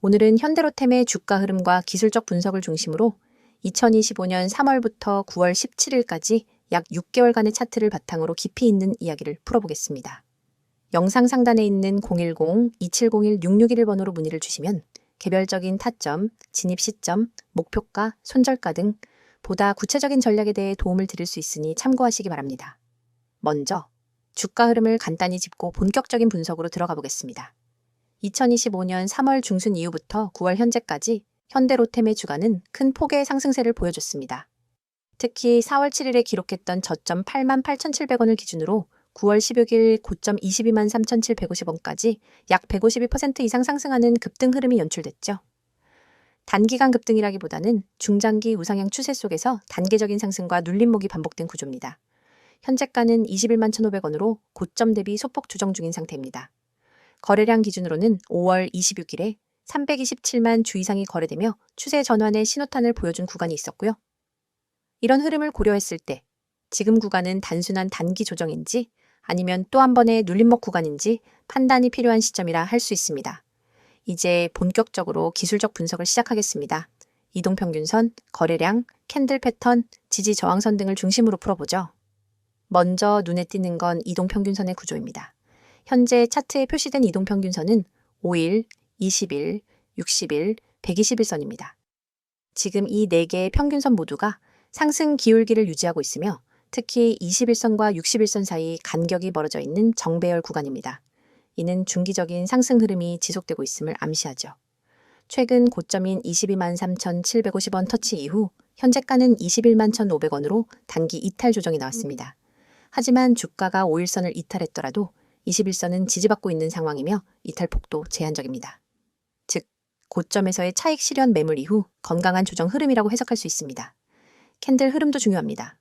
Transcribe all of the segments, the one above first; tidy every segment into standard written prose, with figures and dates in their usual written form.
오늘은 현대로템의 주가 흐름과 기술적 분석을 중심으로 2025년 3월부터 9월 17일까지 약 6개월간의 차트를 바탕으로 깊이 있는 이야기를 풀어보겠습니다. 영상 상단에 있는 010-2701-6611 번호로 문의를 주시면 개별적인 타점, 진입 시점, 목표가, 손절가 등 보다 구체적인 전략에 대해 도움을 드릴 수 있으니 참고하시기 바랍니다. 먼저 주가 흐름을 간단히 짚고 본격적인 분석으로 들어가 보겠습니다. 2025년 3월 중순 이후부터 9월 현재까지 현대로템의 주가는 큰 폭의 상승세를 보여줬습니다. 특히 4월 7일에 기록했던 저점 88,700원을 기준으로 9월 16일 고점 223,750원까지 약 152% 이상 상승하는 급등 흐름이 연출됐죠. 단기간 급등이라기보다는 중장기 우상향 추세 속에서 단계적인 상승과 눌림목이 반복된 구조입니다. 현재가는 21만 1,500원으로 고점 대비 소폭 조정 중인 상태입니다. 거래량 기준으로는 5월 26일에 327만 주 이상이 거래되며 추세 전환의 신호탄을 보여준 구간이 있었고요. 이런 흐름을 고려했을 때 지금 구간은 단순한 단기 조정인지 아니면 또 한 번의 눌림목 구간인지 판단이 필요한 시점이라 할 수 있습니다. 이제 본격적으로 기술적 분석을 시작하겠습니다. 이동평균선, 거래량, 캔들 패턴, 지지 저항선 등을 중심으로 풀어보죠. 먼저 눈에 띄는 건 이동평균선의 구조입니다. 현재 차트에 표시된 이동평균선은 5일, 20일, 60일, 120일선입니다. 지금 이 4개의 평균선 모두가 상승 기울기를 유지하고 있으며 특히 21선과 61선 사이 간격이 멀어져 있는 정배열 구간입니다. 이는 중기적인 상승 흐름이 지속되고 있음을 암시하죠. 최근 고점인 22만 3,750원 터치 이후 현재가는 21만 1,500원으로 단기 이탈 조정이 나왔습니다. 하지만 주가가 5일선을 이탈했더라도 21선은 지지받고 있는 상황이며 이탈폭도 제한적입니다. 즉, 고점에서의 차익 실현 매물 이후 건강한 조정 흐름이라고 해석할 수 있습니다. 캔들 흐름도 중요합니다.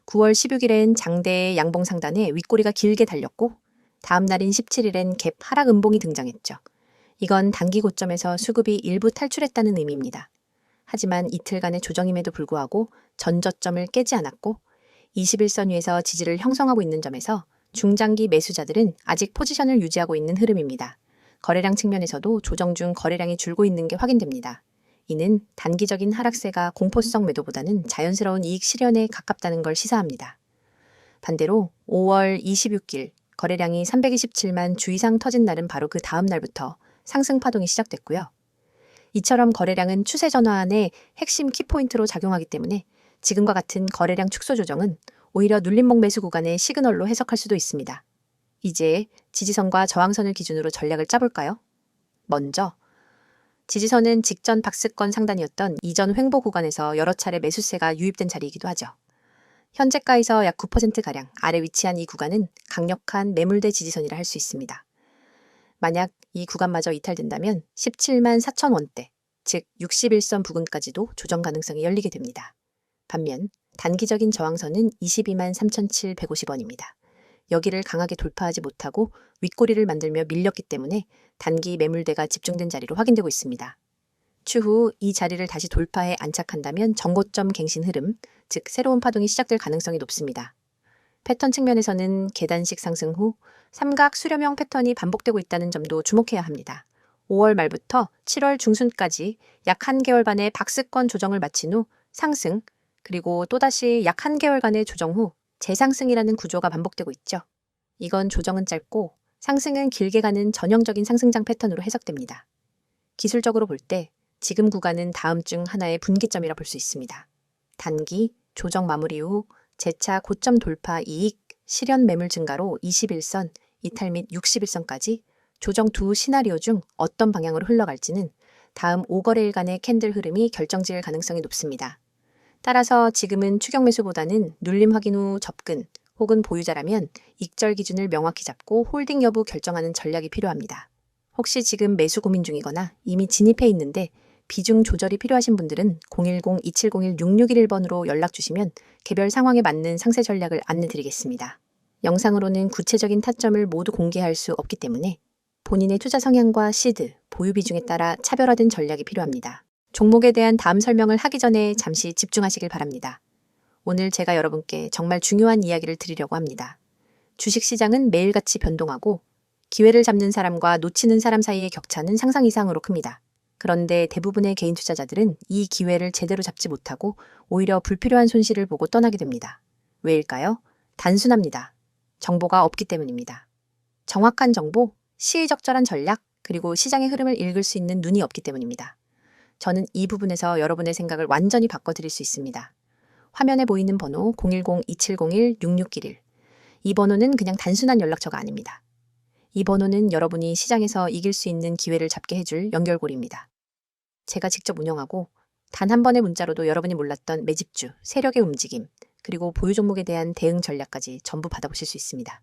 9월 16일엔 장대의 양봉 상단에 윗꼬리가 길게 달렸고 다음 날인 17일엔 갭 하락 음봉이 등장했죠. 이건 단기 고점에서 수급이 일부 탈출했다는 의미입니다. 하지만 이틀간의 조정임에도 불구하고 전저점을 깨지 않았고 21선 위에서 지지를 형성하고 있는 점에서 중장기 매수자들은 아직 포지션을 유지하고 있는 흐름입니다. 거래량 측면에서도 조정 중 거래량이 줄고 있는 게 확인됩니다. 이는 단기적인 하락세가 공포성 매도보다는 자연스러운 이익 실현에 가깝다는 걸 시사합니다. 반대로 5월 26일 거래량이 327만 주 이상 터진 날은 바로 그 다음 날부터 상승 파동이 시작됐고요. 이처럼 거래량은 추세 전환의 핵심 키포인트로 작용하기 때문에 지금과 같은 거래량 축소 조정은 오히려 눌림목 매수 구간의 시그널로 해석할 수도 있습니다. 이제 지지선과 저항선을 기준으로 전략을 짜볼까요? 먼저 지지선은 직전 박스권 상단이었던 이전 횡보 구간에서 여러 차례 매수세가 유입된 자리이기도 하죠. 현재가에서 약 9%가량 아래 위치한 이 구간은 강력한 매물대 지지선이라 할 수 있습니다. 만약 이 구간마저 이탈된다면 17만 4,000원대, 즉 61선 부근까지도 조정 가능성이 열리게 됩니다. 반면 단기적인 저항선은 22만 3,750원입니다. 여기를 강하게 돌파하지 못하고 윗꼬리를 만들며 밀렸기 때문에 단기 매물대가 집중된 자리로 확인되고 있습니다. 추후 이 자리를 다시 돌파해 안착한다면 정고점 갱신 흐름, 즉 새로운 파동이 시작될 가능성이 높습니다. 패턴 측면에서는 계단식 상승 후 삼각 수렴형 패턴이 반복되고 있다는 점도 주목해야 합니다. 5월 말부터 7월 중순까지 약 1개월반의 박스권 조정을 마친 후 상승, 그리고 또다시 약 1개월간의 조정 후 재상승이라는 구조가 반복되고 있죠. 이건 조정은 짧고 상승은 길게 가는 전형적인 상승장 패턴으로 해석됩니다. 기술적으로 볼 때 지금 구간은 다음 중 하나의 분기점이라 볼 수 있습니다. 단기, 조정 마무리 후 재차 고점 돌파 이익, 실현 매물 증가로 21선, 이탈 및 61선까지 조정 두 시나리오 중 어떤 방향으로 흘러갈지는 다음 5거래일간의 캔들 흐름이 결정지을 가능성이 높습니다. 따라서 지금은 추격 매수보다는 눌림 확인 후 접근 혹은 보유자라면 익절 기준을 명확히 잡고 홀딩 여부 결정하는 전략이 필요합니다. 혹시 지금 매수 고민 중이거나 이미 진입해 있는데 비중 조절이 필요하신 분들은 010-2701-6611번으로 연락 주시면 개별 상황에 맞는 상세 전략을 안내 드리겠습니다. 영상으로는 구체적인 타점을 모두 공개할 수 없기 때문에 본인의 투자 성향과 시드, 보유 비중에 따라 차별화된 전략이 필요합니다. 종목에 대한 다음 설명을 하기 전에 잠시 집중하시길 바랍니다. 오늘 제가 여러분께 정말 중요한 이야기를 드리려고 합니다. 주식시장은 매일같이 변동하고 기회를 잡는 사람과 놓치는 사람 사이의 격차는 상상 이상으로 큽니다. 그런데 대부분의 개인 투자자들은 이 기회를 제대로 잡지 못하고 오히려 불필요한 손실을 보고 떠나게 됩니다. 왜일까요? 단순합니다. 정보가 없기 때문입니다. 정확한 정보, 시의적절한 전략, 그리고 시장의 흐름을 읽을 수 있는 눈이 없기 때문입니다. 저는 이 부분에서 여러분의 생각을 완전히 바꿔드릴 수 있습니다. 화면에 보이는 번호 010-2701-6611. 이 번호는 그냥 단순한 연락처가 아닙니다. 이 번호는 여러분이 시장에서 이길 수 있는 기회를 잡게 해줄 연결고리입니다. 제가 직접 운영하고 단 한 번의 문자로도 여러분이 몰랐던 매집주, 세력의 움직임, 그리고 보유 종목에 대한 대응 전략까지 전부 받아보실 수 있습니다.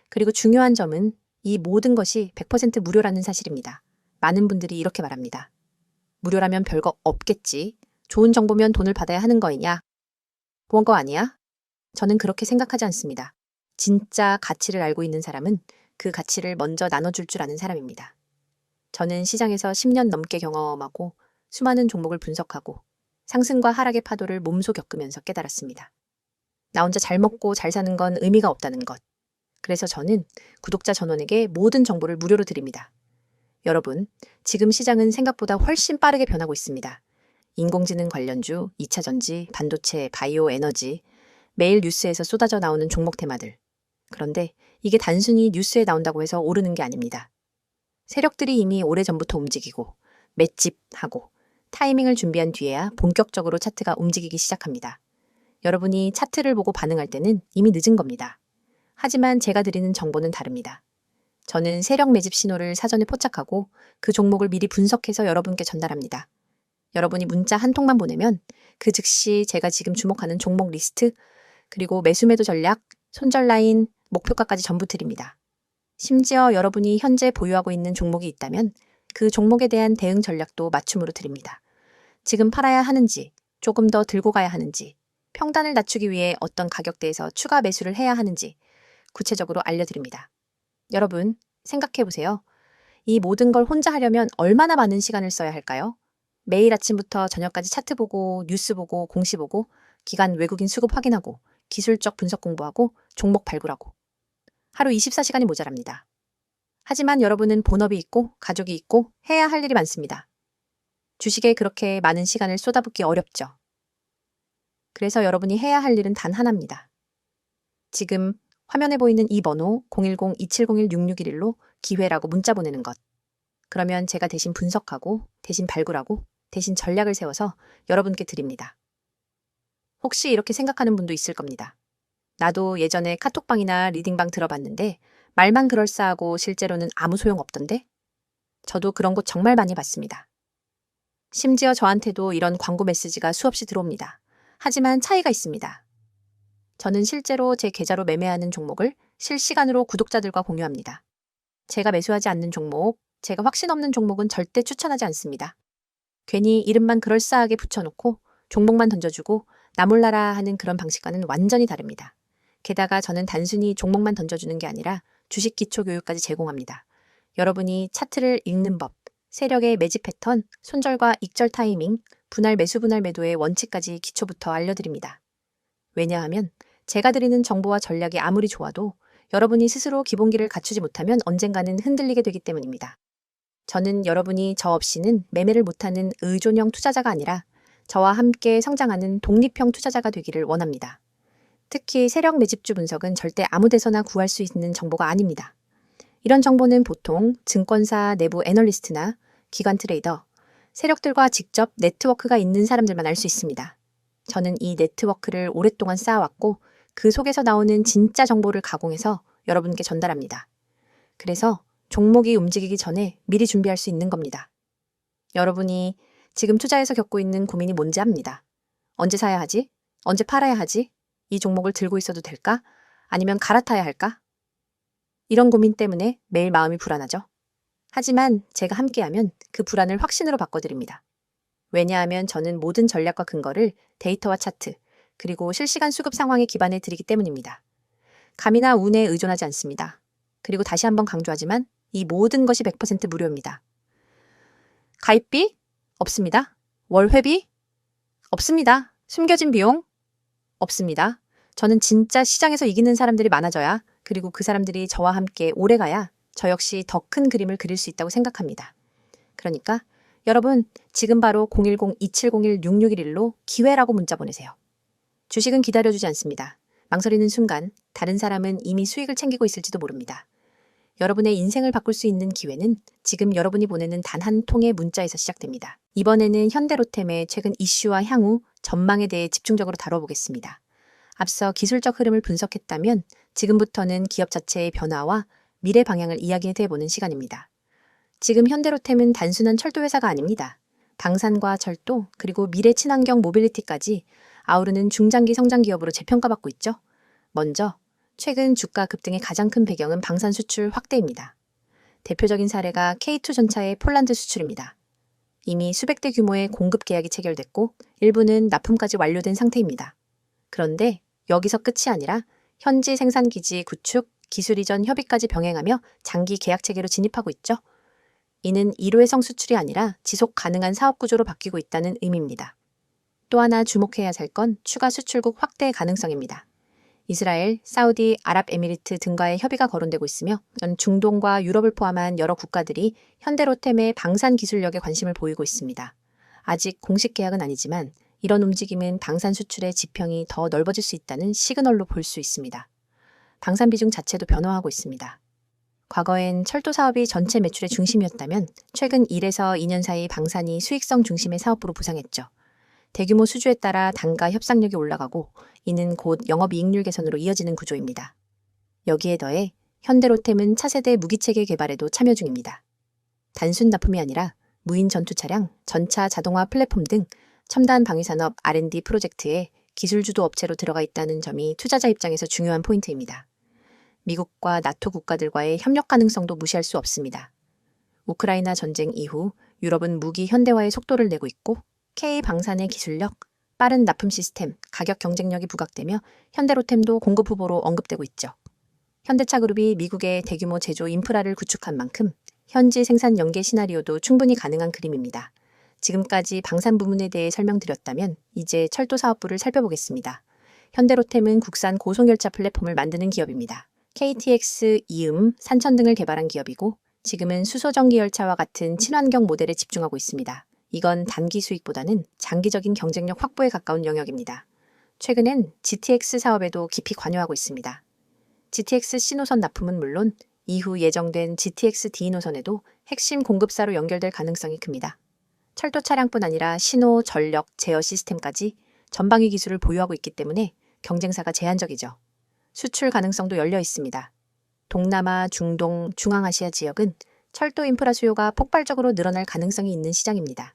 그리고 중요한 점은 이 모든 것이 100% 무료라는 사실입니다. 많은 분들이 이렇게 말합니다. 무료라면 별거 없겠지. 좋은 정보면 돈을 받아야 하는 거이냐? 그런 거 아니야? 저는 그렇게 생각하지 않습니다. 진짜 가치를 알고 있는 사람은 그 가치를 먼저 나눠줄 줄 아는 사람입니다. 저는 시장에서 10년 넘게 경험하고 수많은 종목을 분석하고 상승과 하락의 파도를 몸소 겪으면서 깨달았습니다. 나 혼자 잘 먹고 잘 사는 건 의미가 없다는 것. 그래서 저는 구독자 전원에게 모든 정보를 무료로 드립니다. 여러분, 지금 시장은 생각보다 훨씬 빠르게 변하고 있습니다. 인공지능 관련주, 2차 전지, 반도체, 바이오 에너지, 매일 뉴스에서 쏟아져 나오는 종목 테마들. 그런데 이게 단순히 뉴스에 나온다고 해서 오르는 게 아닙니다. 세력들이 이미 오래전부터 움직이고 맷집하고 타이밍을 준비한 뒤에야 본격적으로 차트가 움직이기 시작합니다. 여러분이 차트를 보고 반응할 때는 이미 늦은 겁니다. 하지만 제가 드리는 정보는 다릅니다. 저는 세력 매집 신호를 사전에 포착하고 그 종목을 미리 분석해서 여러분께 전달합니다. 여러분이 문자 한 통만 보내면 그 즉시 제가 지금 주목하는 종목 리스트, 그리고 매수 매도 전략, 손절 라인, 목표가까지 전부 드립니다. 심지어 여러분이 현재 보유하고 있는 종목이 있다면 그 종목에 대한 대응 전략도 맞춤으로 드립니다. 지금 팔아야 하는지, 조금 더 들고 가야 하는지, 평단을 낮추기 위해 어떤 가격대에서 추가 매수를 해야 하는지 구체적으로 알려드립니다. 여러분, 생각해보세요. 이 모든 걸 혼자 하려면 얼마나 많은 시간을 써야 할까요? 매일 아침부터 저녁까지 차트 보고, 뉴스 보고, 공시 보고, 기관 외국인 수급 확인하고, 기술적 분석 공부하고, 종목 발굴하고. 하루 24시간이 모자랍니다. 하지만 여러분은 본업이 있고, 가족이 있고, 해야 할 일이 많습니다. 주식에 그렇게 많은 시간을 쏟아붓기 어렵죠. 그래서 여러분이 해야 할 일은 단 하나입니다. 지금 화면에 보이는 이 번호 010-2701-6611로 기회라고 문자 보내는 것. 그러면 제가 대신 분석하고, 대신 발굴하고, 대신 전략을 세워서 여러분께 드립니다. 혹시 이렇게 생각하는 분도 있을 겁니다. 나도 예전에 카톡방이나 리딩방 들어봤는데 말만 그럴싸하고 실제로는 아무 소용 없던데? 저도 그런 곳 정말 많이 봤습니다. 심지어 저한테도 이런 광고 메시지가 수없이 들어옵니다. 하지만 차이가 있습니다. 저는 실제로 제 계좌로 매매하는 종목을 실시간으로 구독자들과 공유합니다. 제가 매수하지 않는 종목, 제가 확신 없는 종목은 절대 추천하지 않습니다. 괜히 이름만 그럴싸하게 붙여놓고 종목만 던져주고 나 몰라라 하는 그런 방식과는 완전히 다릅니다. 게다가 저는 단순히 종목만 던져주는 게 아니라 주식 기초 교육까지 제공합니다. 여러분이 차트를 읽는 법, 세력의 매집 패턴, 손절과 익절 타이밍, 분할 매수 분할 매도의 원칙까지 기초부터 알려드립니다. 왜냐하면 제가 드리는 정보와 전략이 아무리 좋아도 여러분이 스스로 기본기를 갖추지 못하면 언젠가는 흔들리게 되기 때문입니다. 저는 여러분이 저 없이는 매매를 못하는 의존형 투자자가 아니라 저와 함께 성장하는 독립형 투자자가 되기를 원합니다. 특히 세력 매집주 분석은 절대 아무 데서나 구할 수 있는 정보가 아닙니다. 이런 정보는 보통 증권사 내부 애널리스트나 기관 트레이더, 세력들과 직접 네트워크가 있는 사람들만 알 수 있습니다. 저는 이 네트워크를 오랫동안 쌓아왔고 그 속에서 나오는 진짜 정보를 가공해서 여러분께 전달합니다. 그래서 종목이 움직이기 전에 미리 준비할 수 있는 겁니다. 여러분이 지금 투자에서 겪고 있는 고민이 뭔지 압니다. 언제 사야 하지? 언제 팔아야 하지? 이 종목을 들고 있어도 될까? 아니면 갈아타야 할까? 이런 고민 때문에 매일 마음이 불안하죠. 하지만 제가 함께하면 그 불안을 확신으로 바꿔드립니다. 왜냐하면 저는 모든 전략과 근거를 데이터와 차트, 그리고 실시간 수급 상황에 기반해 드리기 때문입니다. 감이나 운에 의존하지 않습니다. 그리고 다시 한번 강조하지만 이 모든 것이 100% 무료입니다. 가입비? 없습니다. 월회비? 없습니다. 숨겨진 비용? 없습니다. 저는 진짜 시장에서 이기는 사람들이 많아져야, 그리고 그 사람들이 저와 함께 오래가야 저 역시 더 큰 그림을 그릴 수 있다고 생각합니다. 그러니까 여러분, 지금 바로 010-2701-6611로 기회라고 문자 보내세요. 주식은 기다려주지 않습니다. 망설이는 순간 다른 사람은 이미 수익을 챙기고 있을지도 모릅니다. 여러분의 인생을 바꿀 수 있는 기회는 지금 여러분이 보내는 단 한 통의 문자에서 시작됩니다. 이번에는 현대로템의 최근 이슈와 향후 전망에 대해 집중적으로 다뤄보겠습니다. 앞서 기술적 흐름을 분석했다면 지금부터는 기업 자체의 변화와 미래 방향을 이야기해보는 시간입니다. 지금 현대로템은 단순한 철도 회사가 아닙니다. 방산과 철도, 그리고 미래 친환경 모빌리티까지 아우르는 중장기 성장 기업으로 재평가받고 있죠. 먼저 최근 주가 급등의 가장 큰 배경은 방산 수출 확대입니다. 대표적인 사례가 K2 전차의 폴란드 수출입니다. 이미 수백 대 규모의 공급 계약이 체결됐고 일부는 납품까지 완료된 상태입니다. 그런데 여기서 끝이 아니라 현지 생산기지 구축, 기술 이전 협의까지 병행하며 장기 계약 체계로 진입하고 있죠. 이는 일회성 수출이 아니라 지속 가능한 사업 구조로 바뀌고 있다는 의미입니다. 또 하나 주목해야 할 건 추가 수출국 확대 가능성입니다. 이스라엘, 사우디, 아랍에미리트 등과의 협의가 거론되고 있으며 중동과 유럽을 포함한 여러 국가들이 현대로템의 방산 기술력에 관심을 보이고 있습니다. 아직 공식 계약은 아니지만 이런 움직임은 방산 수출의 지평이 더 넓어질 수 있다는 시그널로 볼 수 있습니다. 방산 비중 자체도 변화하고 있습니다. 과거엔 철도 사업이 전체 매출의 중심이었다면 최근 1에서 2년 사이 방산이 수익성 중심의 사업부로 부상했죠. 대규모 수주에 따라 단가 협상력이 올라가고 이는 곧 영업이익률 개선으로 이어지는 구조입니다. 여기에 더해 현대로템은 차세대 무기체계 개발에도 참여 중입니다. 단순 납품이 아니라 무인 전투 차량, 전차 자동화 플랫폼 등 첨단 방위산업 R&D 프로젝트에 기술 주도 업체로 들어가 있다는 점이 투자자 입장에서 중요한 포인트입니다. 미국과 나토 국가들과의 협력 가능성도 무시할 수 없습니다. 우크라이나 전쟁 이후 유럽은 무기 현대화의 속도를 내고 있고 K방산의 기술력, 빠른 납품 시스템, 가격 경쟁력이 부각되며 현대로템도 공급 후보로 언급되고 있죠. 현대차그룹이 미국의 대규모 제조 인프라를 구축한 만큼 현지 생산 연계 시나리오도 충분히 가능한 그림입니다. 지금까지 방산 부문에 대해 설명드렸다면 이제 철도 사업부를 살펴보겠습니다. 현대로템은 국산 고속열차 플랫폼을 만드는 기업입니다. KTX, 이음, 산천 등을 개발한 기업이고 지금은 수소전기 열차와 같은 친환경 모델에 집중하고 있습니다. 이건 단기 수익보다는 장기적인 경쟁력 확보에 가까운 영역입니다. 최근엔 GTX 사업에도 깊이 관여하고 있습니다. GTX C노선 납품은 물론 이후 예정된 GTX D 노선에도 핵심 공급사로 연결될 가능성이 큽니다. 철도 차량뿐 아니라 신호, 전력, 제어 시스템까지 전방위 기술을 보유하고 있기 때문에 경쟁사가 제한적이죠. 수출 가능성도 열려 있습니다. 동남아, 중동, 중앙아시아 지역은 철도 인프라 수요가 폭발적으로 늘어날 가능성이 있는 시장입니다.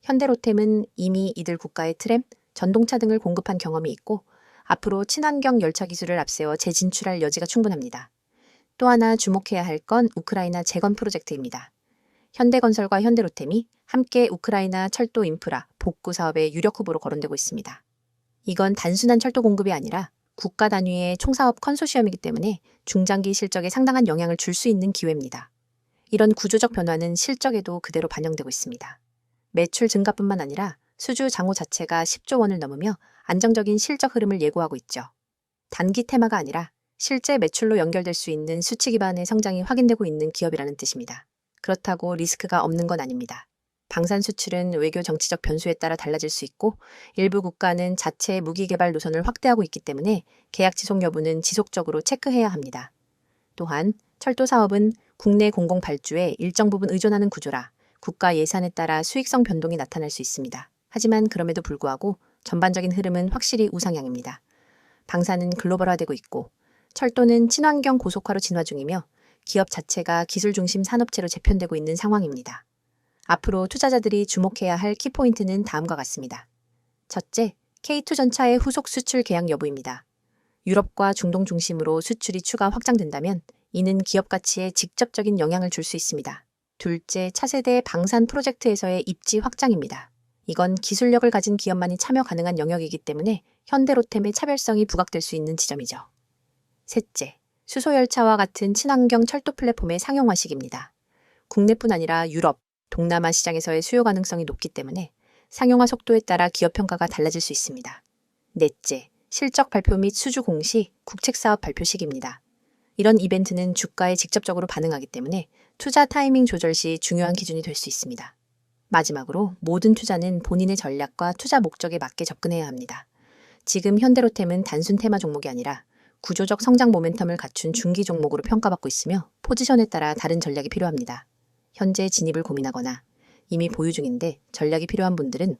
현대로템은 이미 이들 국가의 트램, 전동차 등을 공급한 경험이 있고 앞으로 친환경 열차 기술을 앞세워 재진출할 여지가 충분합니다. 또 하나 주목해야 할 건 우크라이나 재건 프로젝트입니다. 현대건설과 현대로템이 함께 우크라이나 철도 인프라 복구 사업의 유력 후보로 거론되고 있습니다. 이건 단순한 철도 공급이 아니라 국가 단위의 총사업 컨소시엄이기 때문에 중장기 실적에 상당한 영향을 줄 수 있는 기회입니다. 이런 구조적 변화는 실적에도 그대로 반영되고 있습니다. 매출 증가뿐만 아니라 수주 장호 자체가 10조 원을 넘으며 안정적인 실적 흐름을 예고하고 있죠. 단기 테마가 아니라 실제 매출로 연결될 수 있는 수치 기반의 성장이 확인되고 있는 기업이라는 뜻입니다. 그렇다고 리스크가 없는 건 아닙니다. 방산 수출은 외교 정치적 변수에 따라 달라질 수 있고 일부 국가는 자체 무기 개발 노선을 확대하고 있기 때문에 계약 지속 여부는 지속적으로 체크해야 합니다. 또한 철도 사업은 국내 공공 발주에 일정 부분 의존하는 구조라 국가 예산에 따라 수익성 변동이 나타날 수 있습니다. 하지만 그럼에도 불구하고 전반적인 흐름은 확실히 우상향입니다. 방산은 글로벌화되고 있고 철도는 친환경 고속화로 진화 중이며 기업 자체가 기술 중심 산업체로 재편되고 있는 상황입니다. 앞으로 투자자들이 주목해야 할 키포인트는 다음과 같습니다. 첫째, K2 전차의 후속 수출 계약 여부입니다. 유럽과 중동 중심으로 수출이 추가 확장된다면 이는 기업 가치에 직접적인 영향을 줄 수 있습니다. 둘째, 차세대 방산 프로젝트에서의 입지 확장입니다. 이건 기술력을 가진 기업만이 참여 가능한 영역이기 때문에 현대로템의 차별성이 부각될 수 있는 지점이죠. 셋째, 수소열차와 같은 친환경 철도 플랫폼의 상용화식입니다. 국내뿐 아니라 유럽, 동남아 시장에서의 수요 가능성이 높기 때문에 상용화 속도에 따라 기업 평가가 달라질 수 있습니다. 넷째, 실적 발표 및 수주 공시, 국책사업 발표 시기입니다. 이런 이벤트는 주가에 직접적으로 반응하기 때문에 투자 타이밍 조절 시 중요한 기준이 될 수 있습니다. 마지막으로 모든 투자는 본인의 전략과 투자 목적에 맞게 접근해야 합니다. 지금 현대로템은 단순 테마 종목이 아니라 구조적 성장 모멘텀을 갖춘 중기 종목으로 평가받고 있으며 포지션에 따라 다른 전략이 필요합니다. 현재 진입을 고민하거나 이미 보유 중인데 전략이 필요한 분들은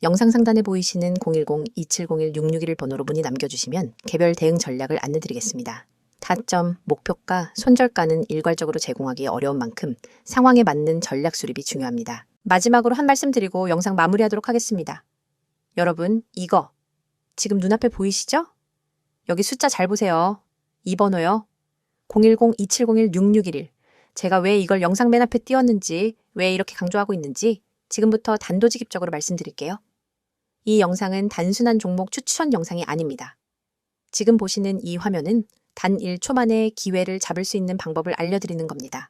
영상 상단에 보이시는 010-2701-6661 번호로 문의 남겨주시면 개별 대응 전략을 안내드리겠습니다. 타점, 목표가, 손절가는 일괄적으로 제공하기 어려운 만큼 상황에 맞는 전략 수립이 중요합니다. 마지막으로 한 말씀 드리고 영상 마무리하도록 하겠습니다. 여러분, 이거 지금 눈앞에 보이시죠? 여기 숫자 잘 보세요. 이 번호요. 010-2701-6611. 제가 왜 이걸 영상 맨 앞에 띄웠는지, 왜 이렇게 강조하고 있는지 지금부터 단도직입적으로 말씀드릴게요. 이 영상은 단순한 종목 추천 영상이 아닙니다. 지금 보시는 이 화면은 단 1초 만에 기회를 잡을 수 있는 방법을 알려드리는 겁니다.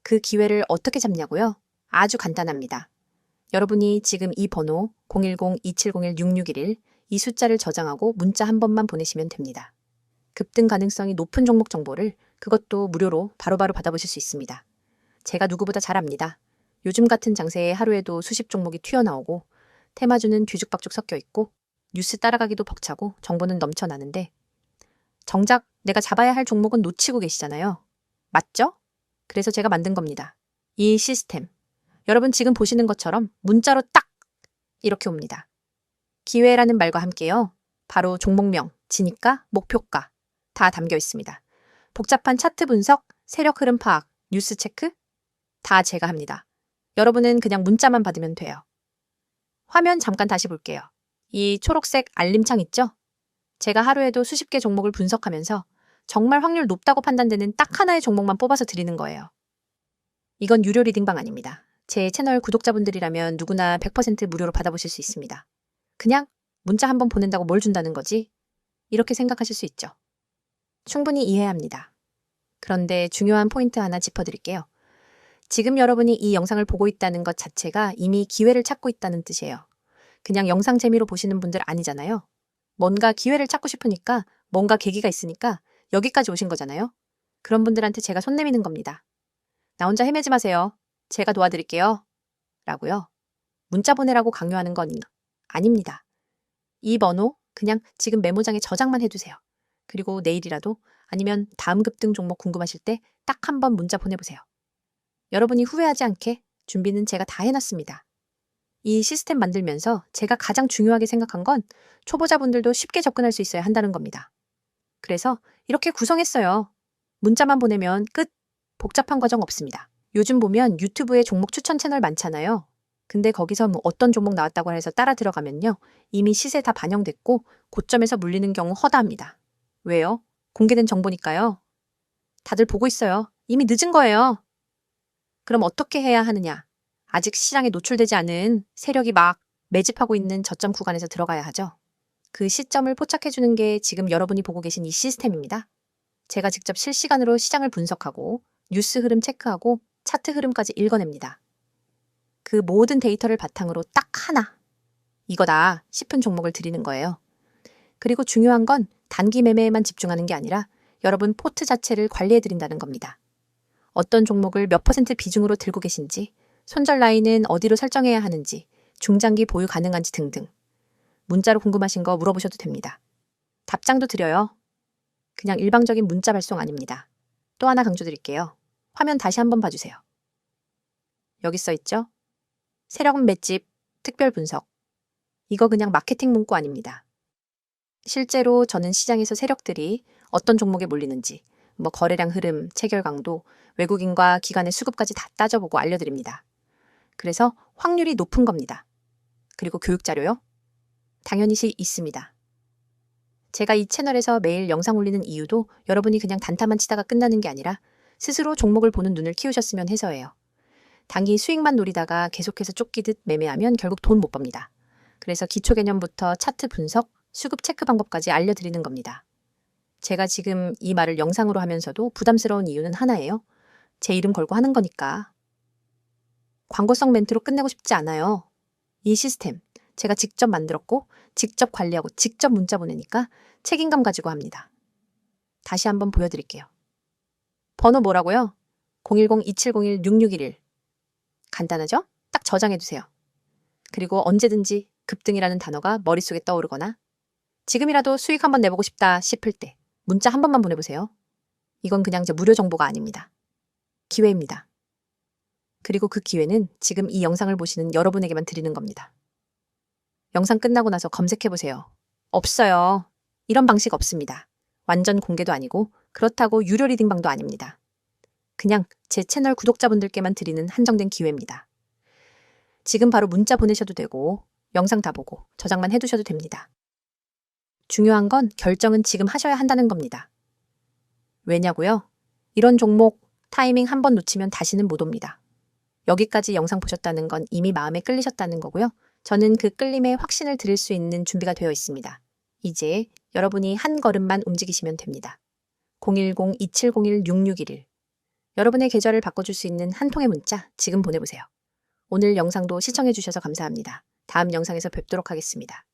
그 기회를 어떻게 잡냐고요? 아주 간단합니다. 여러분이 지금 이 번호 010-2701-6611 이 숫자를 저장하고 문자 한 번만 보내시면 됩니다. 급등 가능성이 높은 종목 정보를 그것도 무료로 바로바로 받아보실 수 있습니다. 제가 누구보다 잘 압니다. 요즘 같은 장세에 하루에도 수십 종목이 튀어나오고 테마주는 뒤죽박죽 섞여 있고 뉴스 따라가기도 벅차고 정보는 넘쳐나는데 정작 내가 잡아야 할 종목은 놓치고 계시잖아요. 맞죠? 그래서 제가 만든 겁니다. 이 시스템. 여러분 지금 보시는 것처럼 문자로 딱 이렇게 옵니다. 기회라는 말과 함께요. 바로 종목명, 진입가, 목표가 다 담겨 있습니다. 복잡한 차트 분석, 세력 흐름 파악, 뉴스 체크 다 제가 합니다. 여러분은 그냥 문자만 받으면 돼요. 화면 잠깐 다시 볼게요. 이 초록색 알림창 있죠? 제가 하루에도 수십 개 종목을 분석하면서 정말 확률 높다고 판단되는 딱 하나의 종목만 뽑아서 드리는 거예요. 이건 유료 리딩방 아닙니다. 제 채널 구독자분들이라면 누구나 100% 무료로 받아보실 수 있습니다. 그냥 문자 한번 보낸다고 뭘 준다는 거지? 이렇게 생각하실 수 있죠. 충분히 이해합니다. 그런데 중요한 포인트 하나 짚어드릴게요. 지금 여러분이 이 영상을 보고 있다는 것 자체가 이미 기회를 찾고 있다는 뜻이에요. 그냥 영상 재미로 보시는 분들 아니잖아요. 뭔가 기회를 찾고 싶으니까 뭔가 계기가 있으니까 여기까지 오신 거잖아요. 그런 분들한테 제가 손 내미는 겁니다. 나 혼자 헤매지 마세요. 제가 도와드릴게요. 라고요. 문자 보내라고 강요하는 건 아닙니다. 이 번호 그냥 지금 메모장에 저장만 해두세요. 그리고 내일이라도 아니면 다음 급등 종목 궁금하실 때 딱 한 번 문자 보내보세요. 여러분이 후회하지 않게 준비는 제가 다 해놨습니다. 이 시스템 만들면서 제가 가장 중요하게 생각한 건 초보자분들도 쉽게 접근할 수 있어야 한다는 겁니다. 그래서 이렇게 구성했어요. 문자만 보내면 끝! 복잡한 과정 없습니다. 요즘 보면 유튜브에 종목 추천 채널 많잖아요. 근데 거기서 뭐 어떤 종목 나왔다고 해서 따라 들어가면요. 이미 시세 다 반영됐고 고점에서 물리는 경우 허다합니다. 왜요? 공개된 정보니까요. 다들 보고 있어요. 이미 늦은 거예요. 그럼 어떻게 해야 하느냐? 아직 시장에 노출되지 않은 세력이 막 매집하고 있는 저점 구간에서 들어가야 하죠. 그 시점을 포착해주는 게 지금 여러분이 보고 계신 이 시스템입니다. 제가 직접 실시간으로 시장을 분석하고 뉴스 흐름 체크하고 차트 흐름까지 읽어냅니다. 그 모든 데이터를 바탕으로 딱 하나, 이거다 싶은 종목을 드리는 거예요. 그리고 중요한 건 단기 매매에만 집중하는 게 아니라 여러분 포트 자체를 관리해드린다는 겁니다. 어떤 종목을 몇 % 비중으로 들고 계신지, 손절 라인은 어디로 설정해야 하는지, 중장기 보유 가능한지 등등. 문자로 궁금하신 거 물어보셔도 됩니다. 답장도 드려요. 그냥 일방적인 문자 발송 아닙니다. 또 하나 강조드릴게요. 화면 다시 한번 봐주세요. 여기 써 있죠? 세력 맷집, 특별 분석. 이거 그냥 마케팅 문구 아닙니다. 실제로 저는 시장에서 세력들이 어떤 종목에 몰리는지, 뭐 거래량 흐름, 체결 강도, 외국인과 기관의 수급까지 다 따져보고 알려드립니다. 그래서 확률이 높은 겁니다. 그리고 교육자료요? 당연히 있습니다. 제가 이 채널에서 매일 영상 올리는 이유도 여러분이 그냥 단타만 치다가 끝나는 게 아니라 스스로 종목을 보는 눈을 키우셨으면 해서예요. 단기 수익만 노리다가 계속해서 쫓기듯 매매하면 결국 돈 못 법니다. 그래서 기초 개념부터 차트 분석, 수급 체크 방법까지 알려드리는 겁니다. 제가 지금 이 말을 영상으로 하면서도 부담스러운 이유는 하나예요. 제 이름 걸고 하는 거니까. 광고성 멘트로 끝내고 싶지 않아요. 이 시스템 제가 직접 만들었고 직접 관리하고 직접 문자 보내니까 책임감 가지고 합니다. 다시 한번 보여드릴게요. 번호 뭐라고요? 010-2701-6611. 간단하죠? 딱 저장해두세요. 그리고 언제든지 급등이라는 단어가 머릿속에 떠오르거나 지금이라도 수익 한번 내보고 싶다 싶을 때 문자 한 번만 보내보세요. 이건 그냥 무료 정보가 아닙니다. 기회입니다. 그리고 그 기회는 지금 이 영상을 보시는 여러분에게만 드리는 겁니다. 영상 끝나고 나서 검색해보세요. 없어요. 이런 방식 없습니다. 완전 공개도 아니고 그렇다고 유료 리딩방도 아닙니다. 그냥 제 채널 구독자분들께만 드리는 한정된 기회입니다. 지금 바로 문자 보내셔도 되고 영상 다 보고 저장만 해두셔도 됩니다. 중요한 건 결정은 지금 하셔야 한다는 겁니다. 왜냐고요? 이런 종목 타이밍 한 번 놓치면 다시는 못 옵니다. 여기까지 영상 보셨다는 건 이미 마음에 끌리셨다는 거고요. 저는 그 끌림에 확신을 드릴 수 있는 준비가 되어 있습니다. 이제 여러분이 한 걸음만 움직이시면 됩니다. 010-2701-6611 여러분의 계좌를 바꿔줄 수 있는 한 통의 문자 지금 보내보세요. 오늘 영상도 시청해주셔서 감사합니다. 다음 영상에서 뵙도록 하겠습니다.